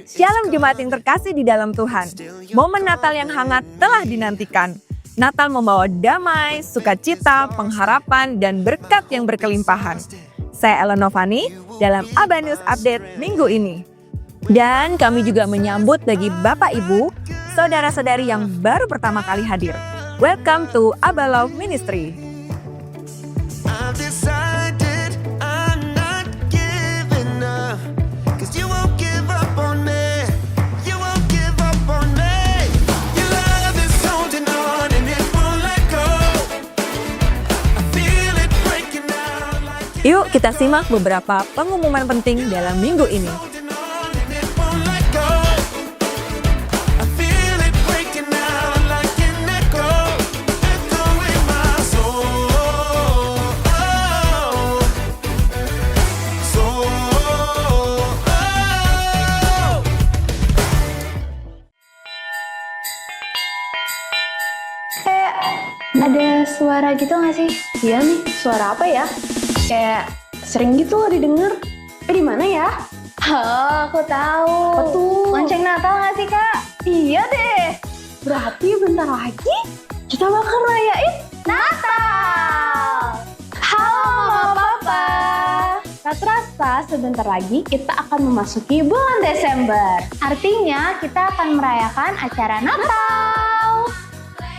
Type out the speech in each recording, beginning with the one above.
Shalom Jemaat yang terkasih di dalam Tuhan. Momen Natal yang hangat telah dinantikan. Natal membawa damai, sukacita, pengharapan, dan berkat yang berkelimpahan. Saya Ellen Novani dalam Aba News Update minggu ini. Dan kami juga menyambut bagi Bapak Ibu, saudara-saudari yang baru pertama kali hadir. Welcome to Aba Love Ministry. Yuk kita simak beberapa pengumuman penting dalam minggu ini. Kayak ada suara gitu gak sih? Iya nih, suara apa ya? Kayak sering gitu loh didengar. Di mana ya? Oh, aku tahu. Apa tuh? Lonceng Natal gak sih, Kak? Iya deh. Berarti bentar lagi kita bakal rayain Natal. Halo Mama Papa. Tak terasa sebentar lagi kita akan memasuki bulan Desember. Artinya kita akan merayakan acara Natal.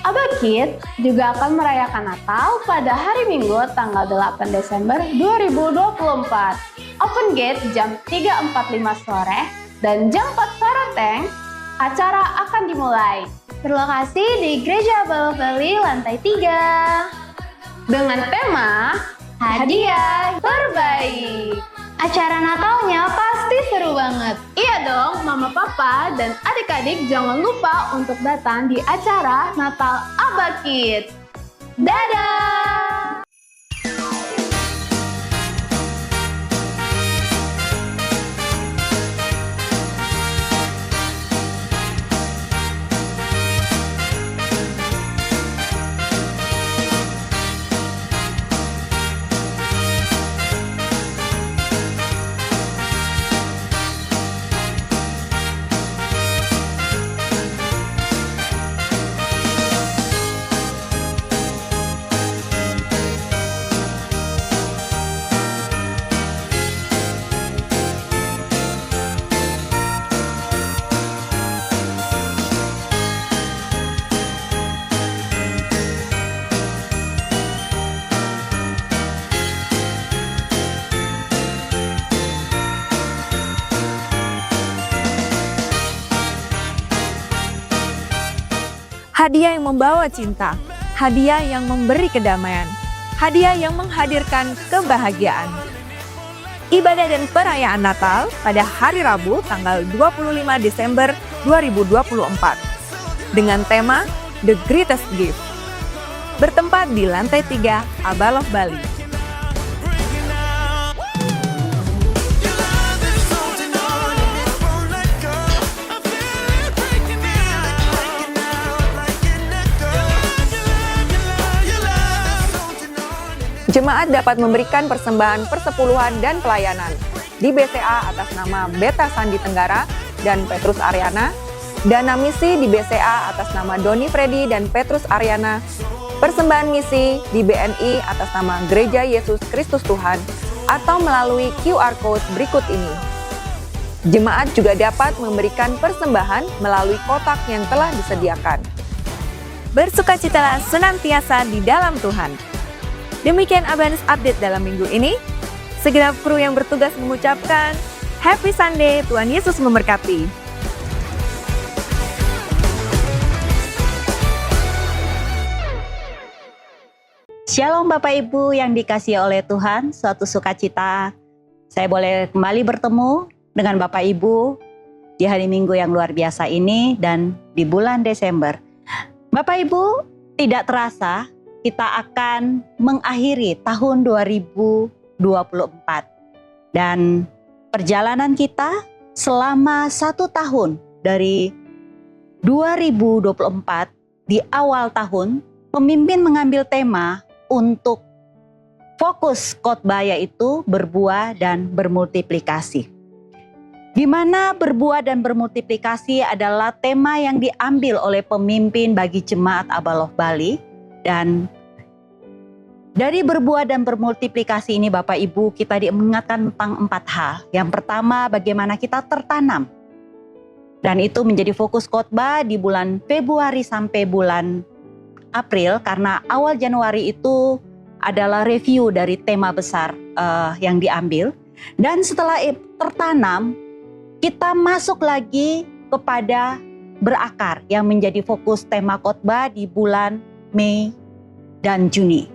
Aba Kids juga akan merayakan Natal pada hari Minggu tanggal 8 Desember 2024. Open gate jam 3.45 sore dan jam 4 sore teng, acara akan dimulai. Berlokasi di Gereja Aba Love Bali lantai 3. Dengan tema Hadiah Terbaik. Acara Natalnya pasti seru banget. Iya dong, Mama Papa dan adik-adik jangan lupa untuk datang di acara Natal Aba Kids. Dadah! Hadiah yang membawa cinta, hadiah yang memberi kedamaian, hadiah yang menghadirkan kebahagiaan. Ibadah dan perayaan Natal pada hari Rabu tanggal 25 Desember 2024 dengan tema The Greatest Gift. Bertempat di lantai 3 Aba Love Bali. Jemaat dapat memberikan persembahan persepuluhan dan pelayanan di BCA atas nama Beta Sandi Tenggara dan Petrus Aryana, dana misi di BCA atas nama Doni Freddy dan Petrus Aryana, persembahan misi di BNI atas nama Gereja Yesus Kristus Tuhan, atau melalui QR Code berikut ini. Jemaat juga dapat memberikan persembahan melalui kotak yang telah disediakan. Bersukacitalah senantiasa di dalam Tuhan. Demikian Aba News Update dalam minggu ini. Segenap kru yang bertugas mengucapkan Happy Sunday, Tuhan Yesus memberkati. Shalom Bapak Ibu yang dikasihi oleh Tuhan, suatu sukacita saya boleh kembali bertemu dengan Bapak Ibu di hari Minggu yang luar biasa ini dan di bulan Desember. Bapak Ibu, tidak terasa kita akan mengakhiri tahun 2024 dan perjalanan kita selama 1 tahun dari 2024 di awal tahun pemimpin mengambil tema untuk fokus khotbah yaitu berbuah dan bermultiplikasi. di mana berbuah dan bermultiplikasi adalah tema yang diambil oleh pemimpin bagi Jemaat Abaloh Bali. Dan dari berbuah dan bermultiplikasi ini Bapak Ibu, kita diingatkan tentang 4 hal. Yang pertama, bagaimana kita tertanam. Dan itu menjadi fokus khotbah di bulan Februari sampai bulan April, karena awal Januari itu adalah review dari tema besar yang diambil. Dan setelah tertanam, kita masuk lagi kepada berakar yang menjadi fokus tema khotbah di bulan Mei dan Juni.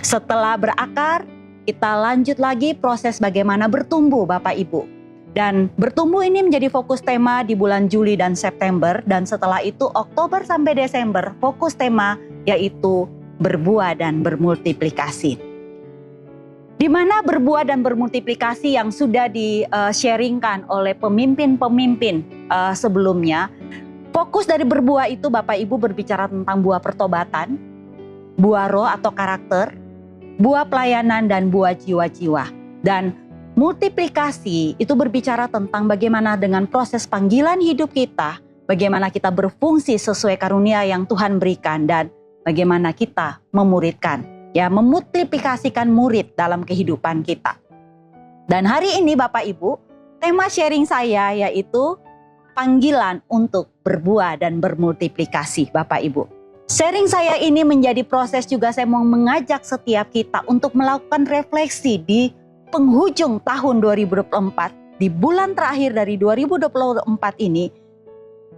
Setelah berakar, kita lanjut lagi proses bagaimana bertumbuh Bapak Ibu. Dan bertumbuh ini menjadi fokus tema di bulan Juli dan September. Dan setelah itu Oktober sampai Desember fokus tema yaitu berbuah dan bermultiplikasi. Di mana berbuah dan bermultiplikasi yang sudah di-sharingkan oleh pemimpin-pemimpin sebelumnya. Fokus dari berbuah itu Bapak Ibu berbicara tentang buah pertobatan, buah roh atau karakter, buah pelayanan dan buah jiwa-jiwa. Dan multiplikasi itu berbicara tentang bagaimana dengan proses panggilan hidup kita, bagaimana kita berfungsi sesuai karunia yang Tuhan berikan dan bagaimana kita memuridkan. Ya, memultiplikasikan murid dalam kehidupan kita. Dan hari ini Bapak Ibu, tema sharing saya yaitu panggilan untuk berbuah dan bermultiplikasi Bapak Ibu. Sharing saya ini menjadi proses juga saya mau mengajak setiap kita untuk melakukan refleksi di penghujung tahun 2024, di bulan terakhir dari 2024 ini,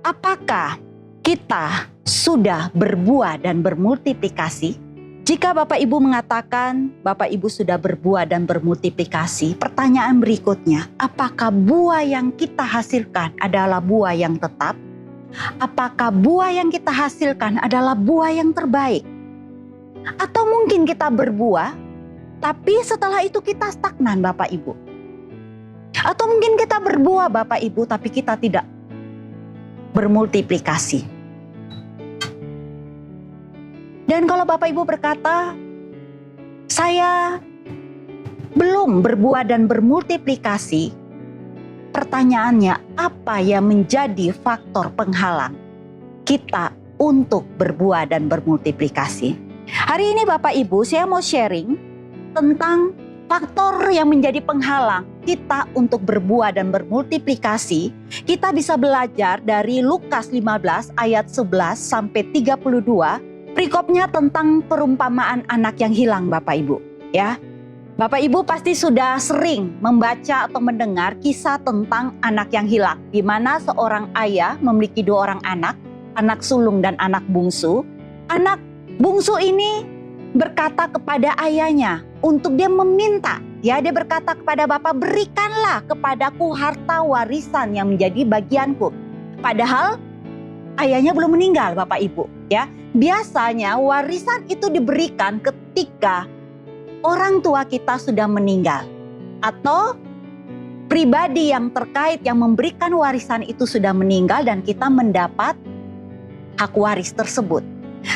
apakah kita sudah berbuah dan bermultiplikasi? Jika Bapak Ibu mengatakan Bapak Ibu sudah berbuah dan bermultiplikasi, pertanyaan berikutnya, apakah buah yang kita hasilkan adalah buah yang tetap? Apakah buah yang kita hasilkan adalah buah yang terbaik? Atau mungkin kita berbuah, tapi setelah itu kita stagnan Bapak Ibu? Atau mungkin kita berbuah Bapak Ibu, tapi kita tidak bermultiplikasi? Dan kalau Bapak Ibu berkata, saya belum berbuah dan bermultiplikasi, pertanyaannya apa yang menjadi faktor penghalang kita untuk berbuah dan bermultiplikasi? Hari ini Bapak Ibu saya mau sharing tentang faktor yang menjadi penghalang kita untuk berbuah dan bermultiplikasi. Kita bisa belajar dari Lukas 15 ayat 11 sampai 32. Perikopnya tentang perumpamaan anak yang hilang Bapak Ibu, ya. Bapak Ibu pasti sudah sering membaca atau mendengar kisah tentang anak yang hilang, di mana seorang ayah memiliki 2 orang anak, anak sulung dan anak bungsu. Anak bungsu ini berkata kepada ayahnya untuk dia meminta, ya, dia berkata kepada bapak, berikanlah kepadaku harta warisan yang menjadi bagianku. Padahal ayahnya belum meninggal Bapak Ibu, ya. Biasanya warisan itu diberikan ketika orang tua kita sudah meninggal. Atau pribadi yang terkait yang memberikan warisan itu sudah meninggal dan kita mendapat hak waris tersebut.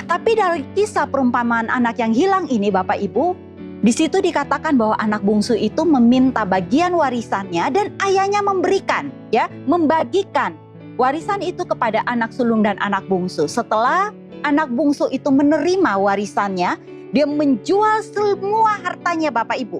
Tapi dari kisah perumpamaan anak yang hilang ini Bapak Ibu, di situ dikatakan bahwa anak bungsu itu meminta bagian warisannya dan ayahnya memberikan, ya, membagikan warisan itu kepada anak sulung dan anak bungsu. Setelah anak bungsu itu menerima warisannya, dia menjual semua hartanya Bapak Ibu.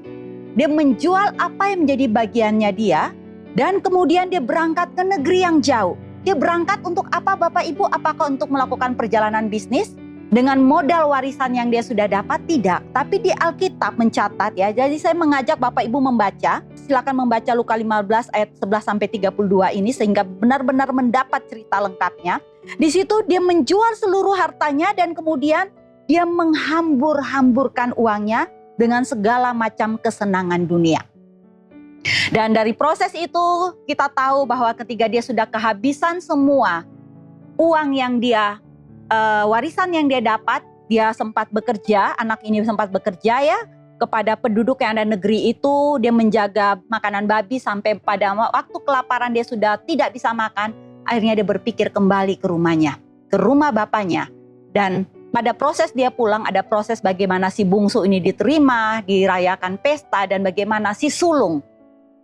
Dia menjual apa yang menjadi bagiannya dia, dan kemudian dia berangkat ke negeri yang jauh. Dia berangkat untuk apa Bapak Ibu? Apakah untuk melakukan perjalanan bisnis? Dengan modal warisan yang dia sudah dapat? Tidak. Tapi di Alkitab mencatat, ya. Jadi saya mengajak Bapak Ibu membaca. Silakan membaca Lukas 15 ayat 11 sampai 32 ini sehingga benar-benar mendapat cerita lengkapnya. Di situ dia menjual seluruh hartanya dan kemudian dia menghambur-hamburkan uangnya dengan segala macam kesenangan dunia. Dan dari proses itu kita tahu bahwa ketika dia sudah kehabisan semua uang yang dia warisan yang dia dapat, dia sempat bekerja, anak ini sempat bekerja, ya, kepada penduduk yang ada negeri itu. Dia menjaga makanan babi sampai pada waktu kelaparan dia sudah tidak bisa makan. Akhirnya dia berpikir kembali ke rumahnya, ke rumah bapaknya. Dan pada proses dia pulang ada proses bagaimana si bungsu ini diterima, dirayakan pesta, dan bagaimana si sulung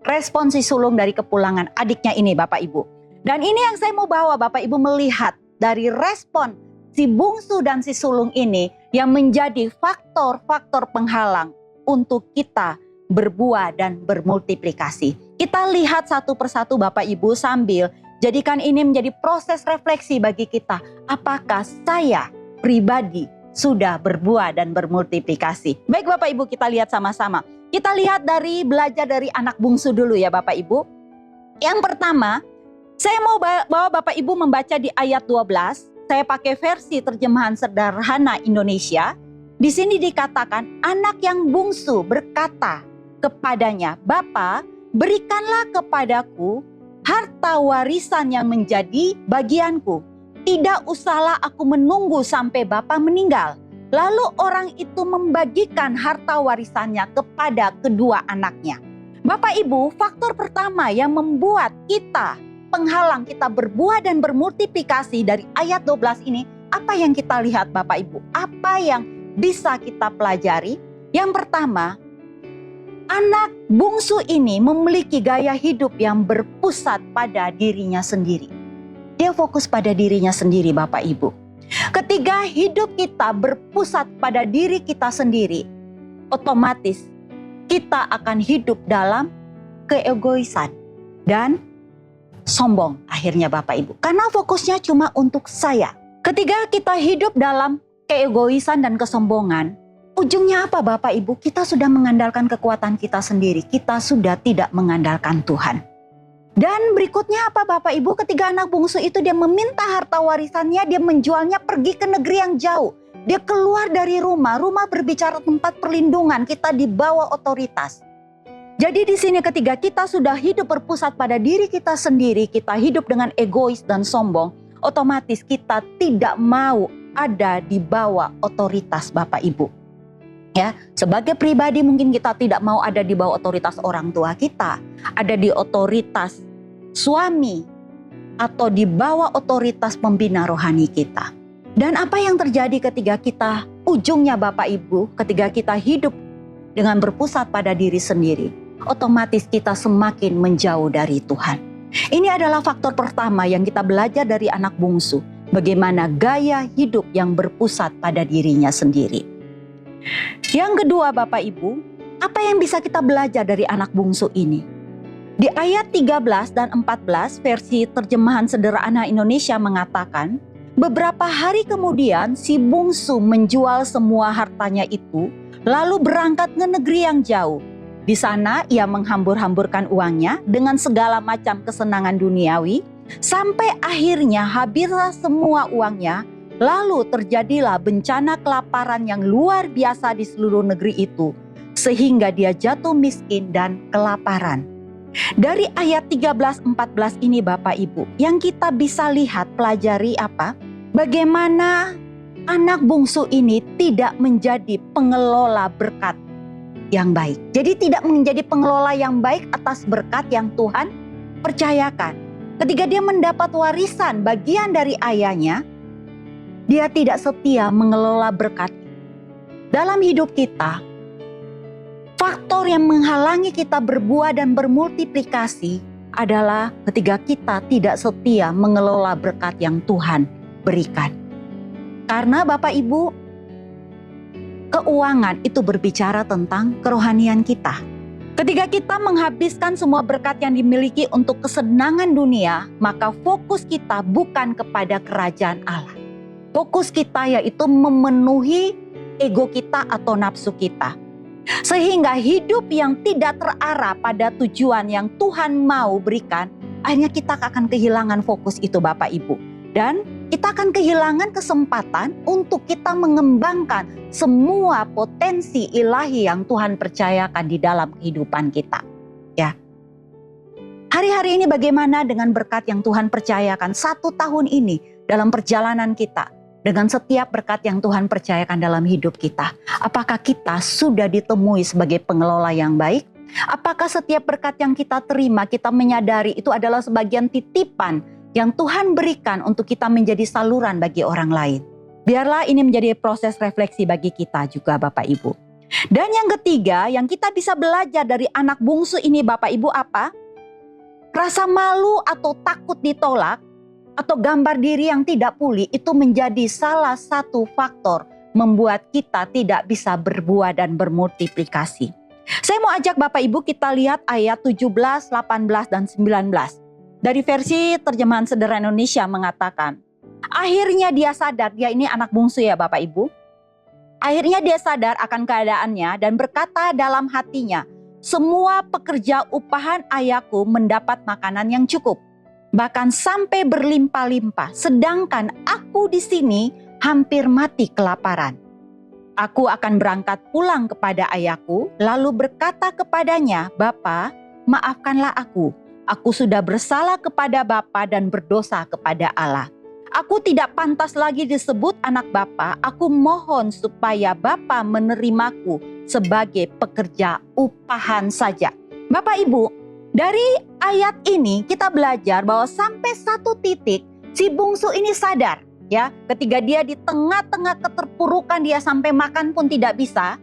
respon si sulung dari kepulangan adiknya ini Bapak Ibu. Dan ini yang saya mau bawa Bapak Ibu melihat dari respon si bungsu dan si sulung ini yang menjadi faktor-faktor penghalang untuk kita berbuah dan bermultiplikasi. Kita lihat satu persatu Bapak Ibu sambil jadikan ini menjadi proses refleksi bagi kita. Apakah saya pribadi sudah berbuah dan bermultiplikasi? Baik Bapak Ibu, kita lihat sama-sama. Kita lihat belajar dari anak bungsu dulu ya Bapak Ibu. Yang pertama, saya mau bawa Bapak Ibu membaca di ayat 12. Saya pakai versi terjemahan sederhana Indonesia. Di sini dikatakan, anak yang bungsu berkata kepadanya, "Bapa, berikanlah kepadaku harta warisan yang menjadi bagianku. Tidak usahlah aku menunggu sampai Bapa meninggal." Lalu orang itu membagikan harta warisannya kepada kedua anaknya. Bapak Ibu, faktor pertama yang membuat kita, penghalang kita berbuah dan bermultiplikasi dari ayat 12 ini, apa yang kita lihat Bapak Ibu? Apa yang bisa kita pelajari? Yang pertama, anak bungsu ini memiliki gaya hidup yang berpusat pada dirinya sendiri. Dia fokus pada dirinya sendiri Bapak Ibu. Ketika hidup kita berpusat pada diri kita sendiri, otomatis kita akan hidup dalam keegoisan dan sombong akhirnya Bapak Ibu. Karena fokusnya cuma untuk saya. Ketika kita hidup dalam keegoisan dan kesombongan, ujungnya apa Bapak Ibu? Kita sudah mengandalkan kekuatan kita sendiri. Kita sudah tidak mengandalkan Tuhan. Dan berikutnya apa Bapak Ibu? Ketika anak bungsu itu dia meminta harta warisannya, dia menjualnya pergi ke negeri yang jauh. Dia keluar dari rumah berbicara tempat perlindungan, kita di bawah otoritas. Jadi di sini ketika kita sudah hidup berpusat pada diri kita sendiri, kita hidup dengan egois dan sombong, otomatis kita tidak mau ada di bawah otoritas Bapak Ibu. Ya, sebagai pribadi mungkin kita tidak mau ada di bawah otoritas orang tua kita, ada di otoritas suami, atau di bawah otoritas pembina rohani kita. Dan apa yang terjadi ketika kita ujungnya Bapak Ibu, ketika kita hidup dengan berpusat pada diri sendiri, otomatis kita semakin menjauh dari Tuhan. Ini adalah faktor pertama yang kita belajar dari anak bungsu, bagaimana gaya hidup yang berpusat pada dirinya sendiri. Yang kedua Bapak Ibu, apa yang bisa kita belajar dari anak bungsu ini? Di ayat 13 dan 14 versi terjemahan sederhana Indonesia mengatakan, beberapa hari kemudian si bungsu menjual semua hartanya itu, lalu berangkat ke negeri yang jauh. Di sana ia menghambur-hamburkan uangnya dengan segala macam kesenangan duniawi, sampai akhirnya habislah semua uangnya. Lalu terjadilah bencana kelaparan yang luar biasa di seluruh negeri itu, sehingga dia jatuh miskin dan kelaparan. Dari ayat 13-14 ini Bapak Ibu, yang kita bisa lihat pelajari apa? Bagaimana anak bungsu ini tidak menjadi pengelola berkat yang baik. Jadi tidak menjadi pengelola yang baik atas berkat yang Tuhan percayakan. Ketika dia mendapat warisan bagian dari ayahnya, dia tidak setia mengelola berkat. Dalam hidup kita, faktor yang menghalangi kita berbuah dan bermultiplikasi adalah ketika kita tidak setia mengelola berkat yang Tuhan berikan. Karena Bapak Ibu, keuangan itu berbicara tentang kerohanian kita. Ketika kita menghabiskan semua berkat yang dimiliki untuk kesenangan dunia, maka fokus kita bukan kepada kerajaan Allah. Fokus kita yaitu memenuhi ego kita atau nafsu kita. Sehingga hidup yang tidak terarah pada tujuan yang Tuhan mau berikan, akhirnya kita akan kehilangan fokus itu Bapak Ibu. Dan kita akan kehilangan kesempatan untuk kita mengembangkan semua potensi ilahi yang Tuhan percayakan di dalam kehidupan kita. Ya. Hari-hari ini bagaimana dengan berkat yang Tuhan percayakan 1 tahun ini dalam perjalanan kita? Dengan setiap berkat yang Tuhan percayakan dalam hidup kita. Apakah kita sudah ditemui sebagai pengelola yang baik? Apakah setiap berkat yang kita terima, kita menyadari itu adalah sebagian titipan yang Tuhan berikan untuk kita menjadi saluran bagi orang lain? Biarlah ini menjadi proses refleksi bagi kita juga Bapak Ibu. Dan yang ketiga yang kita bisa belajar dari anak bungsu ini Bapak Ibu apa? Rasa malu atau takut ditolak atau gambar diri yang tidak pulih itu menjadi salah satu faktor membuat kita tidak bisa berbuah dan bermultiplikasi. Saya mau ajak Bapak Ibu kita lihat ayat 17, 18, dan 19. Dari versi terjemahan sederhana Indonesia mengatakan, akhirnya dia sadar, dia ini anak bungsu ya Bapak Ibu. Akhirnya dia sadar akan keadaannya dan berkata dalam hatinya, semua pekerja upahan ayahku mendapat makanan yang cukup, bahkan sampai berlimpah-limpah, sedangkan aku di sini hampir mati kelaparan. Aku akan berangkat pulang kepada ayahku, lalu berkata kepadanya, Bapa, maafkanlah aku. Aku sudah bersalah kepada Bapa dan berdosa kepada Allah. Aku tidak pantas lagi disebut anak Bapa. Aku mohon supaya Bapa menerimaku sebagai pekerja upahan saja. Bapak Ibu, dari ayat ini kita belajar bahwa sampai satu titik si bungsu ini sadar. Ya, ketika dia di tengah-tengah keterpurukan, dia sampai makan pun tidak bisa.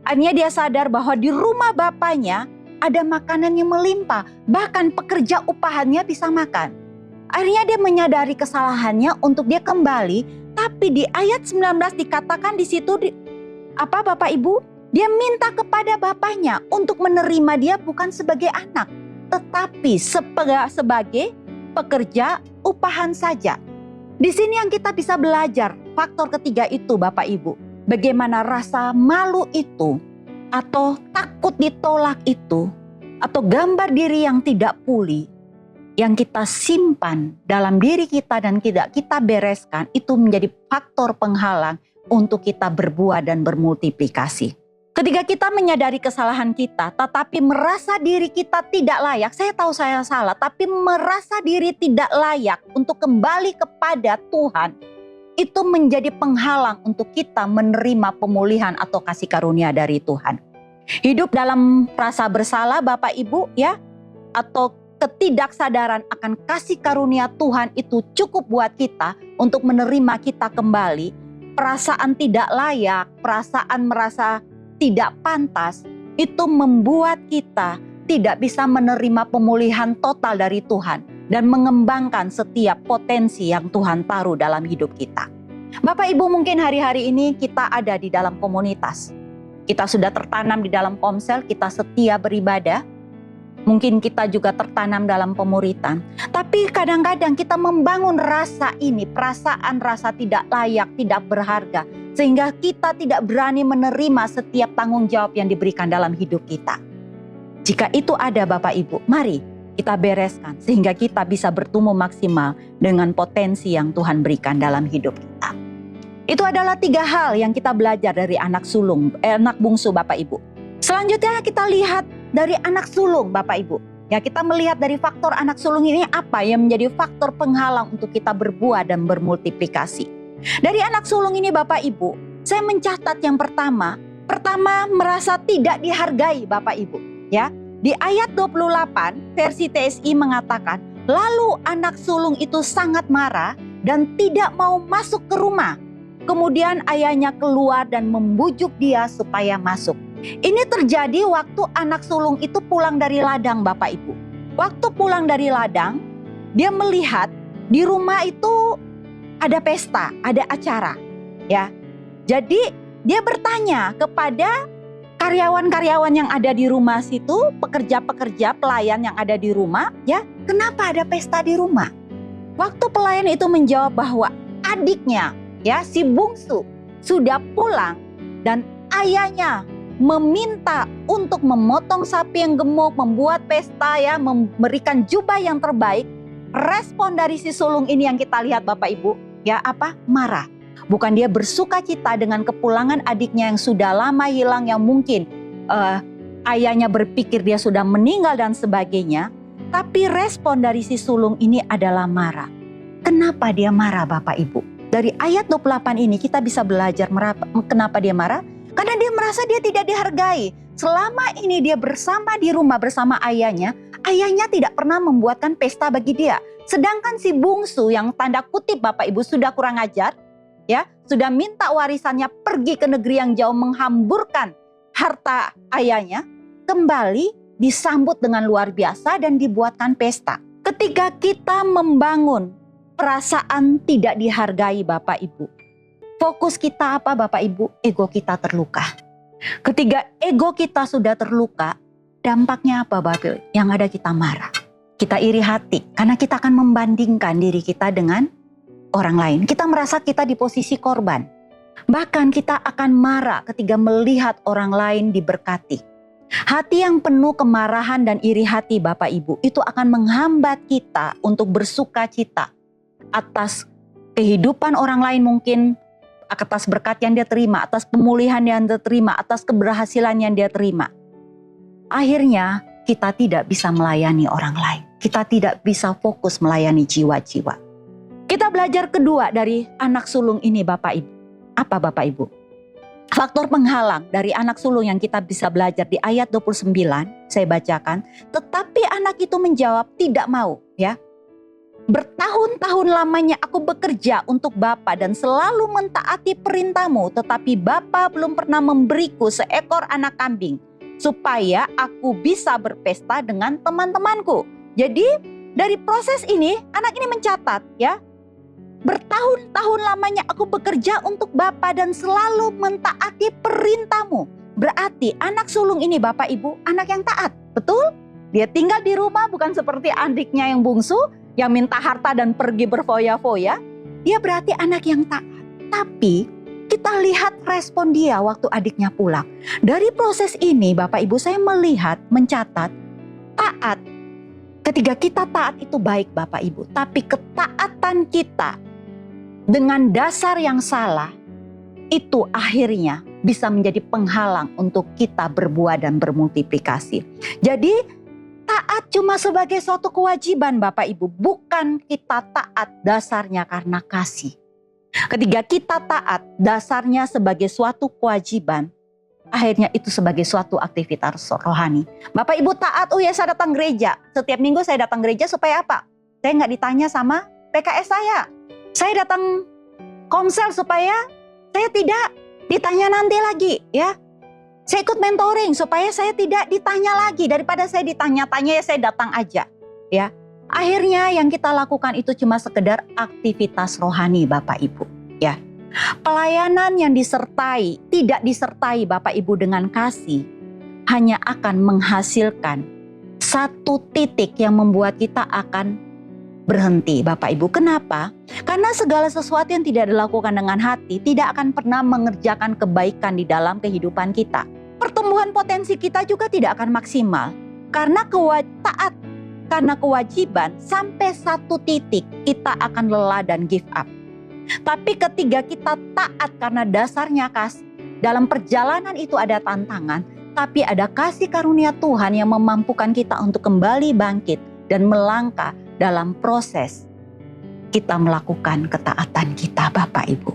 Akhirnya dia sadar bahwa di rumah bapaknya ada makanan yang melimpah. Bahkan pekerja upahannya bisa makan. Akhirnya dia menyadari kesalahannya untuk dia kembali. Tapi di ayat 19 dikatakan di situ, apa Bapak Ibu? Dia minta kepada bapaknya untuk menerima dia bukan sebagai anak, tetapi sebagai pekerja upahan saja. Di sini yang kita bisa belajar, faktor ketiga itu Bapak Ibu. Bagaimana rasa malu itu, atau takut ditolak itu, atau gambar diri yang tidak pulih, yang kita simpan dalam diri kita dan tidak kita bereskan, itu menjadi faktor penghalang untuk kita berbuah dan bermultiplikasi. Ketika kita menyadari kesalahan kita, tetapi merasa diri kita tidak layak, saya tahu saya salah, tapi merasa diri tidak layak untuk kembali kepada Tuhan, itu menjadi penghalang untuk kita menerima pemulihan atau kasih karunia dari Tuhan. Hidup dalam rasa bersalah Bapak Ibu ya, atau ketidaksadaran akan kasih karunia Tuhan itu cukup buat kita untuk menerima kita kembali. Perasaan tidak layak, perasaan merasa tidak pantas, itu membuat kita tidak bisa menerima pemulihan total dari Tuhan dan mengembangkan setiap potensi yang Tuhan taruh dalam hidup kita. Bapak Ibu, mungkin hari-hari ini kita ada di dalam komunitas. Kita sudah tertanam di dalam komsel, kita setia beribadah. Mungkin kita juga tertanam dalam pemuritan. Tapi kadang-kadang kita membangun rasa ini, perasaan rasa tidak layak, tidak berharga. Sehingga kita tidak berani menerima setiap tanggung jawab yang diberikan dalam hidup kita. Jika itu ada Bapak Ibu, mari kita bereskan. Sehingga kita bisa bertumbuh maksimal dengan potensi yang Tuhan berikan dalam hidup kita. Itu adalah 3 hal yang kita belajar dari anak bungsu Bapak Ibu. Selanjutnya kita lihat dari anak sulung Bapak Ibu. Ya, kita melihat dari faktor anak sulung ini apa yang menjadi faktor penghalang untuk kita berbuah dan bermultiplikasi. Dari anak sulung ini Bapak Ibu, saya mencatat yang pertama merasa tidak dihargai Bapak Ibu. Ya, di ayat 28 versi TSI mengatakan, lalu anak sulung itu sangat marah dan tidak mau masuk ke rumah. Kemudian ayahnya keluar dan membujuk dia supaya masuk. Ini terjadi waktu anak sulung itu pulang dari ladang Bapak Ibu. Waktu pulang dari ladang, dia melihat di rumah itu ada pesta, ada acara. Ya, jadi dia bertanya kepada karyawan-karyawan yang ada di rumah situ, pekerja-pekerja pelayan yang ada di rumah, ya, kenapa ada pesta di rumah? Waktu pelayan itu menjawab bahwa adiknya, ya, si bungsu sudah pulang dan ayahnya meminta untuk memotong sapi yang gemuk, membuat pesta ya, memberikan jubah yang terbaik. Respon dari si sulung ini yang kita lihat Bapak Ibu, ya apa? Marah. Bukan dia bersuka cita dengan kepulangan adiknya yang sudah lama hilang, yang mungkin ayahnya berpikir dia sudah meninggal dan sebagainya. Tapi respon dari si sulung ini adalah marah. Kenapa dia marah Bapak Ibu? Dari ayat 28 ini kita bisa belajar kenapa dia marah. Karena dia merasa dia tidak dihargai. Selama ini dia bersama di rumah bersama ayahnya tidak pernah membuatkan pesta bagi dia. Sedangkan si bungsu yang tanda kutip Bapak Ibu sudah kurang ajar, ya, sudah minta warisannya pergi ke negeri yang jauh, menghamburkan harta ayahnya kembali disambut dengan luar biasa dan dibuatkan pesta. Ketika kita membangun perasaan tidak dihargai Bapak Ibu, fokus kita apa Bapak Ibu? Ego kita terluka. Ketika ego kita sudah terluka, dampaknya apa Bapak Ibu? Yang ada kita marah. Kita iri hati karena kita akan membandingkan diri kita dengan orang lain. Kita merasa kita di posisi korban. Bahkan kita akan marah ketika melihat orang lain diberkati. Hati yang penuh kemarahan dan iri hati Bapak Ibu itu akan menghambat kita untuk bersuka cita atas kehidupan orang lain, mungkin atas berkat yang dia terima, atas pemulihan yang dia terima, atas keberhasilan yang dia terima. Akhirnya kita tidak bisa melayani orang lain. Kita tidak bisa fokus melayani jiwa-jiwa. Kita belajar kedua dari anak sulung ini Bapak Ibu. Apa Bapak Ibu? Faktor penghalang dari anak sulung yang kita bisa belajar di ayat 29, saya bacakan. Tetapi anak itu menjawab, tidak mau ya. Bertahun-tahun lamanya aku bekerja untuk Bapa dan selalu mentaati perintahmu, tetapi Bapa belum pernah memberiku seekor anak kambing supaya aku bisa berpesta dengan teman-temanku. Jadi dari proses ini, anak ini mencatat ya. Bertahun-tahun lamanya aku bekerja untuk Bapa dan selalu mentaati perintahmu. Berarti anak sulung ini Bapak Ibu, anak yang taat, betul? Dia tinggal di rumah bukan seperti adiknya yang bungsu yang minta harta dan pergi berfoya-foya. Dia berarti anak yang taat. Tapi kita lihat respon dia waktu adiknya pulang. Dari proses ini Bapak Ibu saya melihat, mencatat, taat. Ketika kita taat itu baik Bapak Ibu. Tapi ketaatan kita dengan dasar yang salah, itu akhirnya bisa menjadi penghalang untuk kita berbuah dan bermultiplikasi. Jadi taat cuma sebagai suatu kewajiban Bapak Ibu. Bukan kita taat dasarnya karena kasih. Ketika kita taat dasarnya sebagai suatu kewajiban, akhirnya itu sebagai suatu aktivitas rohani. Bapak Ibu taat, oh ya saya datang gereja. Setiap minggu saya datang gereja supaya apa? Saya nggak ditanya sama PKS saya. Saya datang komsel supaya saya tidak ditanya nanti lagi ya. Saya ikut mentoring supaya saya tidak ditanya lagi. Daripada saya ditanya-tanya ya saya datang aja ya. Akhirnya yang kita lakukan itu cuma sekedar aktivitas rohani Bapak Ibu ya. Pelayanan yang tidak disertai Bapak Ibu dengan kasih hanya akan menghasilkan satu titik yang membuat kita akan berhenti Bapak Ibu. Kenapa? Karena segala sesuatu yang tidak dilakukan dengan hati tidak akan pernah mengerjakan kebaikan di dalam kehidupan kita. Pertumbuhan potensi kita juga tidak akan maksimal. Karena karena kewajiban sampai satu titik kita akan lelah dan give up. Tapi ketika kita taat karena dasarnya kasih, dalam perjalanan itu ada tantangan, tapi ada kasih karunia Tuhan yang memampukan kita untuk kembali bangkit dan melangkah dalam proses kita melakukan ketaatan kita Bapak Ibu.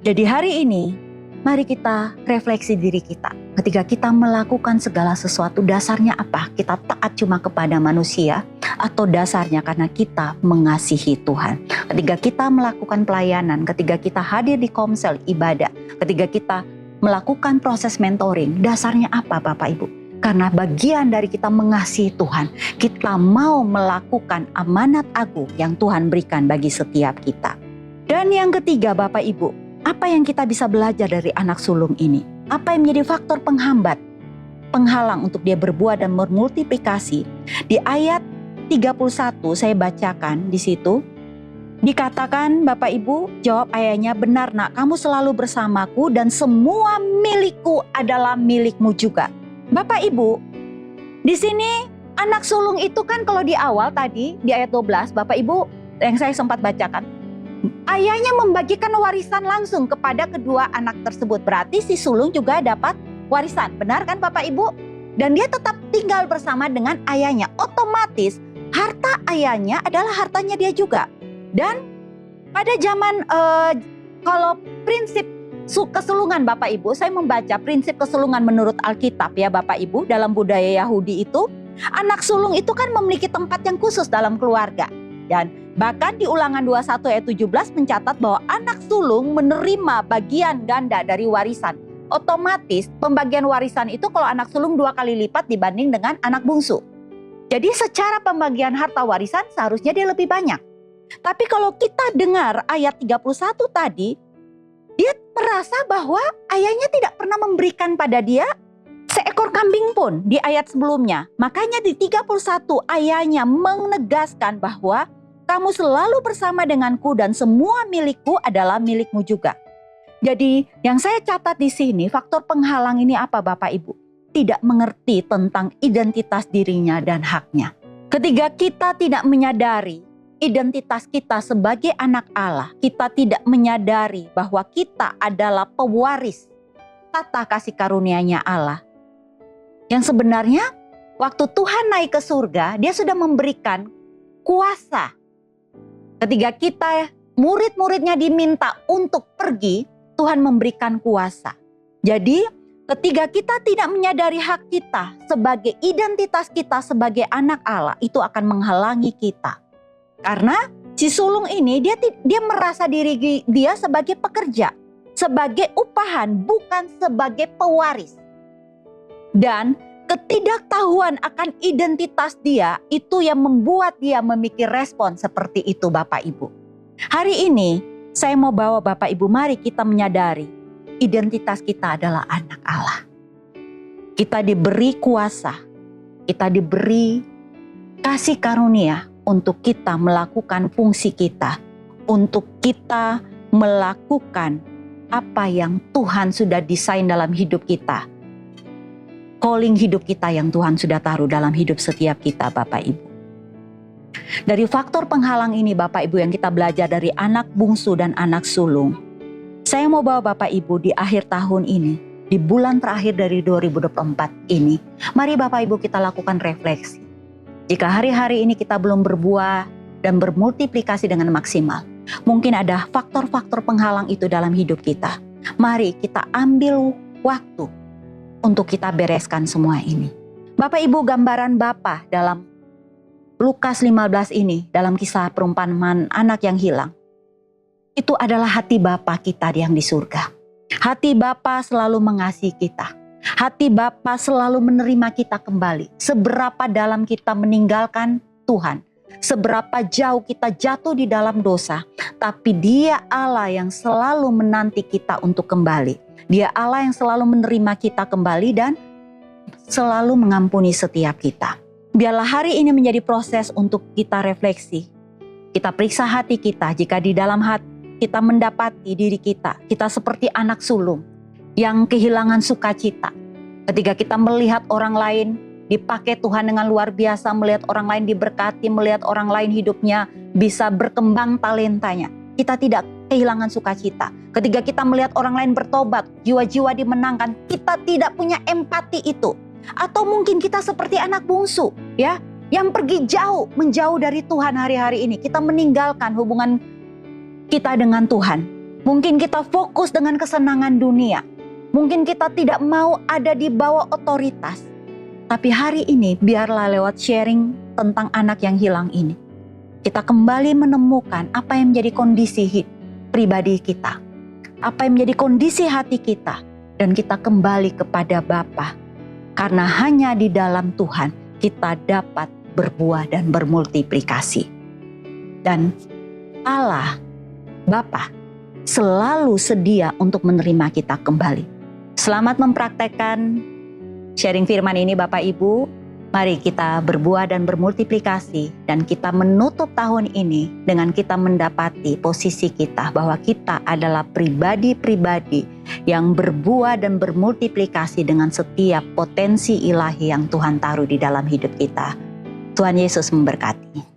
Jadi hari ini mari kita refleksi diri kita. Ketika kita melakukan segala sesuatu dasarnya apa? Kita taat cuma kepada manusia atau dasarnya karena kita mengasihi Tuhan. Ketika kita melakukan pelayanan, ketika kita hadir di komsel ibadah, ketika kita melakukan proses mentoring, dasarnya apa Bapak Ibu? Karena bagian dari kita mengasihi Tuhan, kita mau melakukan amanat agung yang Tuhan berikan bagi setiap kita. Dan yang ketiga Bapak Ibu, apa yang kita bisa belajar dari anak sulung ini? Apa yang menjadi faktor penghalang untuk dia berbuah dan bermultiplikasi? Di ayat 31 saya bacakan di situ. Dikatakan Bapak Ibu, jawab ayahnya, benar nak, kamu selalu bersamaku dan semua milikku adalah milikmu juga. Bapak Ibu, di sini anak sulung itu kan kalau di awal tadi di ayat 12 Bapak Ibu yang saya sempat bacakan, ayahnya membagikan warisan langsung kepada kedua anak tersebut. Berarti si sulung juga dapat warisan, benar kan Bapak Ibu? Dan dia tetap tinggal bersama dengan ayahnya. Otomatis harta ayahnya adalah hartanya dia juga. Dan pada zaman kalau prinsip kesulungan Bapak Ibu, saya membaca prinsip kesulungan menurut Alkitab ya Bapak Ibu, dalam budaya Yahudi itu, anak sulung itu kan memiliki tempat yang khusus dalam keluarga. Dan bahkan di Ulangan 21 ayat 17 mencatat bahwa anak sulung menerima bagian ganda dari warisan. otomatis pembagian warisan itu kalau anak sulung 2 kali lipat dibanding dengan anak bungsu. Jadi secara pembagian harta warisan seharusnya dia lebih banyak. Tapi kalau kita dengar ayat 31 tadi, dia merasa bahwa ayahnya tidak pernah memberikan pada dia seekor kambing pun di ayat sebelumnya. Makanya di 31 ayahnya menegaskan bahwa kamu selalu bersama denganku dan semua milikku adalah milikmu juga. Jadi yang saya catat di sini, faktor penghalang ini apa Bapak Ibu? Tidak mengerti tentang identitas dirinya dan haknya. Ketika kita tidak menyadari identitas kita sebagai anak Allah, kita tidak menyadari bahwa kita adalah pewaris tata kasih karunia-Nya Allah. Yang sebenarnya waktu Tuhan naik ke surga, dia sudah memberikan kuasa. Ketika kita murid-muridnya diminta untuk pergi, Tuhan memberikan kuasa. Jadi ketika kita tidak menyadari hak kita sebagai identitas kita sebagai anak Allah, itu akan menghalangi kita. Karena si sulung ini dia merasa diri dia sebagai pekerja, sebagai upahan, bukan sebagai pewaris. Dan ketidaktahuan akan identitas dia itu yang membuat dia memikir respon seperti itu Bapak Ibu. Hari ini saya mau bawa Bapak Ibu, mari kita menyadari identitas kita adalah anak Allah. Kita diberi kuasa, kita diberi kasih karunia untuk kita melakukan fungsi kita, untuk kita melakukan apa yang Tuhan sudah desain dalam hidup kita. Calling hidup kita yang Tuhan sudah taruh dalam hidup setiap kita Bapak Ibu. Dari faktor penghalang ini Bapak Ibu yang kita belajar dari anak bungsu dan anak sulung. Saya mau bawa Bapak Ibu di akhir tahun ini, di bulan terakhir dari 2024 ini. Mari Bapak Ibu kita lakukan refleksi. Jika hari-hari ini kita belum berbuah dan bermultiplikasi dengan maksimal, mungkin ada faktor-faktor penghalang itu dalam hidup kita. Mari kita ambil waktu untuk kita bereskan semua ini. Bapak Ibu, gambaran Bapa dalam Lukas 15 ini, dalam kisah perumpamaan anak yang hilang, itu adalah hati Bapa kita yang di surga. Hati Bapa selalu mengasihi kita. Hati Bapa selalu menerima kita kembali. Seberapa dalam kita meninggalkan Tuhan, seberapa jauh kita jatuh di dalam dosa, tapi Dia Allah yang selalu menanti kita untuk kembali. Dia Allah yang selalu menerima kita kembali dan selalu mengampuni setiap kita. Biarlah hari ini menjadi proses untuk kita refleksi. Kita periksa hati kita, jika di dalam hati kita mendapati diri kita seperti anak sulung yang kehilangan sukacita. Ketika kita melihat orang lain dipakai Tuhan dengan luar biasa, melihat orang lain diberkati, melihat orang lain hidupnya bisa berkembang talentanya, kita tidak kehilangan sukacita. Ketika kita melihat orang lain bertobat, jiwa-jiwa dimenangkan, kita tidak punya empati itu. Atau mungkin kita seperti anak bungsu, ya, yang pergi jauh, menjauh dari Tuhan hari-hari ini. Kita meninggalkan hubungan kita dengan Tuhan. Mungkin kita fokus dengan kesenangan dunia. Mungkin kita tidak mau ada di bawah otoritas. Tapi hari ini biarlah lewat sharing tentang anak yang hilang ini, kita kembali menemukan apa yang menjadi kondisi pribadi kita, apa yang menjadi kondisi hati kita, dan kita kembali kepada Bapa. Karena hanya di dalam Tuhan kita dapat berbuah dan bermultiplikasi. Dan Allah, Bapa, selalu sedia untuk menerima kita kembali. Selamat mempraktekkan sharing firman ini Bapak Ibu. Mari kita berbuah dan bermultiplikasi, dan kita menutup tahun ini dengan kita mendapati posisi kita bahwa kita adalah pribadi-pribadi yang berbuah dan bermultiplikasi dengan setiap potensi ilahi yang Tuhan taruh di dalam hidup kita. Tuhan Yesus memberkati.